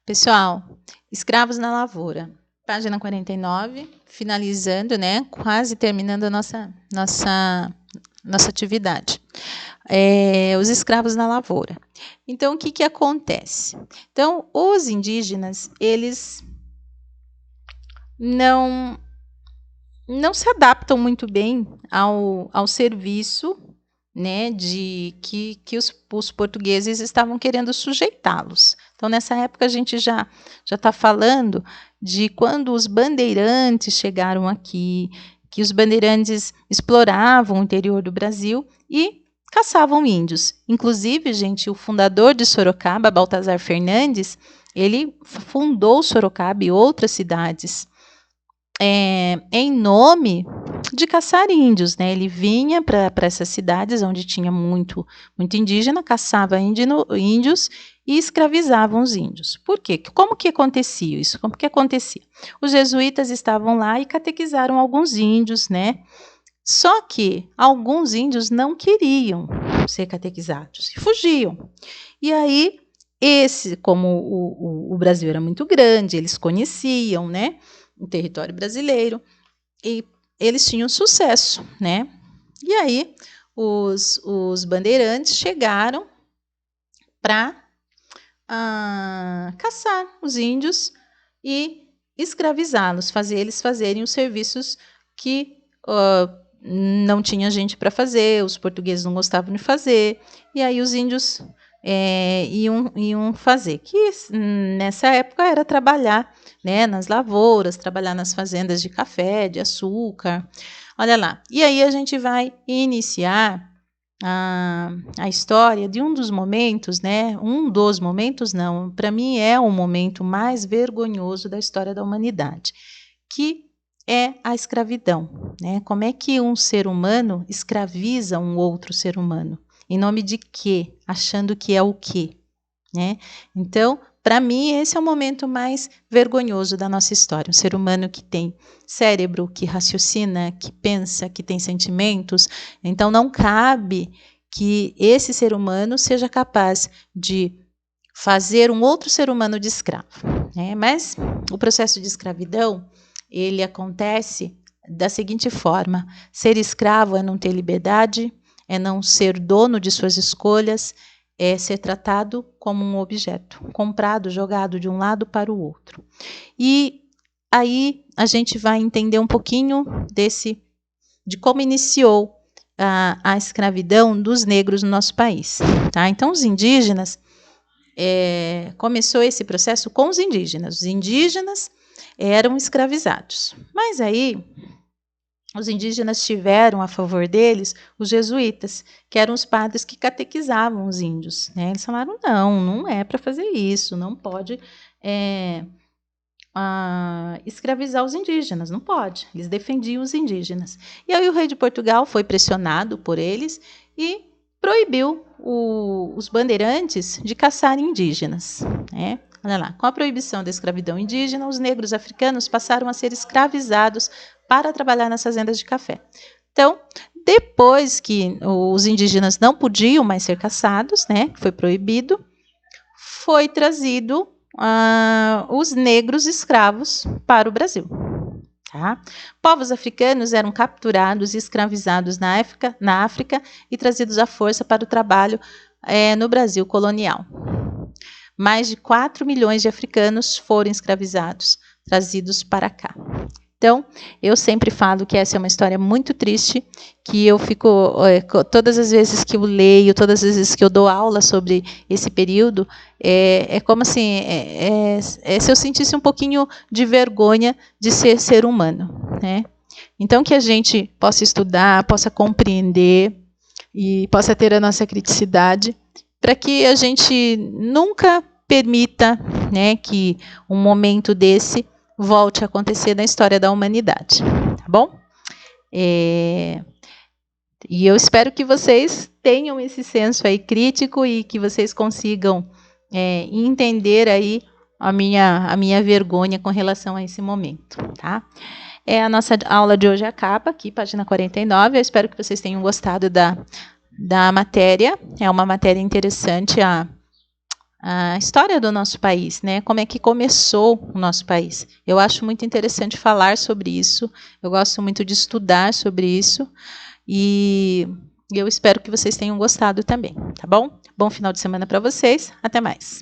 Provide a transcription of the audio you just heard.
Pessoal, escravos na lavoura, página 49, finalizando, né, quase terminando a nossa atividade. Os escravos na lavoura. Então, o que acontece? Então, os indígenas, eles não se adaptam muito bem ao serviço, né, de que os portugueses estavam querendo sujeitá-los. Então, nessa época, a gente já está falando de quando os bandeirantes chegaram aqui, que os bandeirantes exploravam o interior do Brasil e caçavam índios. Inclusive, gente, o fundador de Sorocaba, Baltazar Fernandes, ele fundou Sorocaba e outras cidades em nome de caçar índios, né? Ele vinha para essas cidades onde tinha muito indígena, caçava índios e escravizavam os índios. Por quê? Como que acontecia isso? Como que acontecia? Os jesuítas estavam lá e catequizaram alguns índios, né? Só que alguns índios não queriam ser catequizados e fugiam. E aí, como o Brasil era muito grande, eles conheciam, né, o território brasileiro, e eles tinham sucesso, né? E aí, os bandeirantes chegaram para caçar os índios e escravizá-los, fazer eles fazerem os serviços que não tinha gente para fazer, os portugueses não gostavam de fazer, e aí os índios iam fazer, que nessa época era trabalhar, né, nas lavouras, trabalhar nas fazendas de café, de açúcar, olha lá. E aí a gente vai iniciar a história de um dos momentos, né, não, para mim é o momento mais vergonhoso da história da humanidade, que é a escravidão, né? Como é que um ser humano escraviza um outro ser humano? Em nome de quê? Achando que é o quê? Né? Então, para mim, esse é o momento mais vergonhoso da nossa história. Um ser humano que tem cérebro, que raciocina, que pensa, que tem sentimentos. Então, não cabe que esse ser humano seja capaz de fazer um outro ser humano de escravo, né? Mas o processo de escravidão, ele acontece da seguinte forma: ser escravo é não ter liberdade, é não ser dono de suas escolhas, é ser tratado como um objeto, comprado, jogado de um lado para o outro. E aí a gente vai entender um pouquinho de como iniciou a escravidão dos negros no nosso país. Tá? Então, os indígenas, começou esse processo com os indígenas. Os indígenas eram escravizados. Mas aí, os indígenas tiveram a favor deles os jesuítas, que eram os padres que catequizavam os índios, né? Eles falaram, não é para fazer isso, não pode escravizar os indígenas, não pode. Eles defendiam os indígenas. E aí o rei de Portugal foi pressionado por eles e proibiu os bandeirantes de caçar indígenas, né? Olha lá, com a proibição da escravidão indígena, os negros africanos passaram a ser escravizados para trabalhar nas fazendas de café. Então, depois que os indígenas não podiam mais ser caçados, né, foi proibido, foi trazido os negros escravos para o Brasil. Tá? Povos africanos eram capturados e escravizados na África e trazidos à força para o trabalho no Brasil colonial. Mais de 4 milhões de africanos foram escravizados, trazidos para cá. Então, eu sempre falo que essa é uma história muito triste, que eu fico, todas as vezes que eu leio, todas as vezes que eu dou aula sobre esse período, é como assim, se eu sentisse um pouquinho de vergonha de ser humano, né? Então, que a gente possa estudar, possa compreender e possa ter a nossa criticidade, para que a gente nunca permita, né, que um momento desse volte a acontecer na história da humanidade, tá bom? E eu espero que vocês tenham esse senso aí crítico e que vocês consigam entender aí a minha vergonha com relação a esse momento, tá? A nossa aula de hoje acaba aqui, página 49. Eu espero que vocês tenham gostado da matéria. É uma matéria interessante a história do nosso país, né? Como é que começou o nosso país. Eu acho muito interessante falar sobre isso, eu gosto muito de estudar sobre isso e eu espero que vocês tenham gostado também, tá bom? Bom final de semana para vocês, até mais.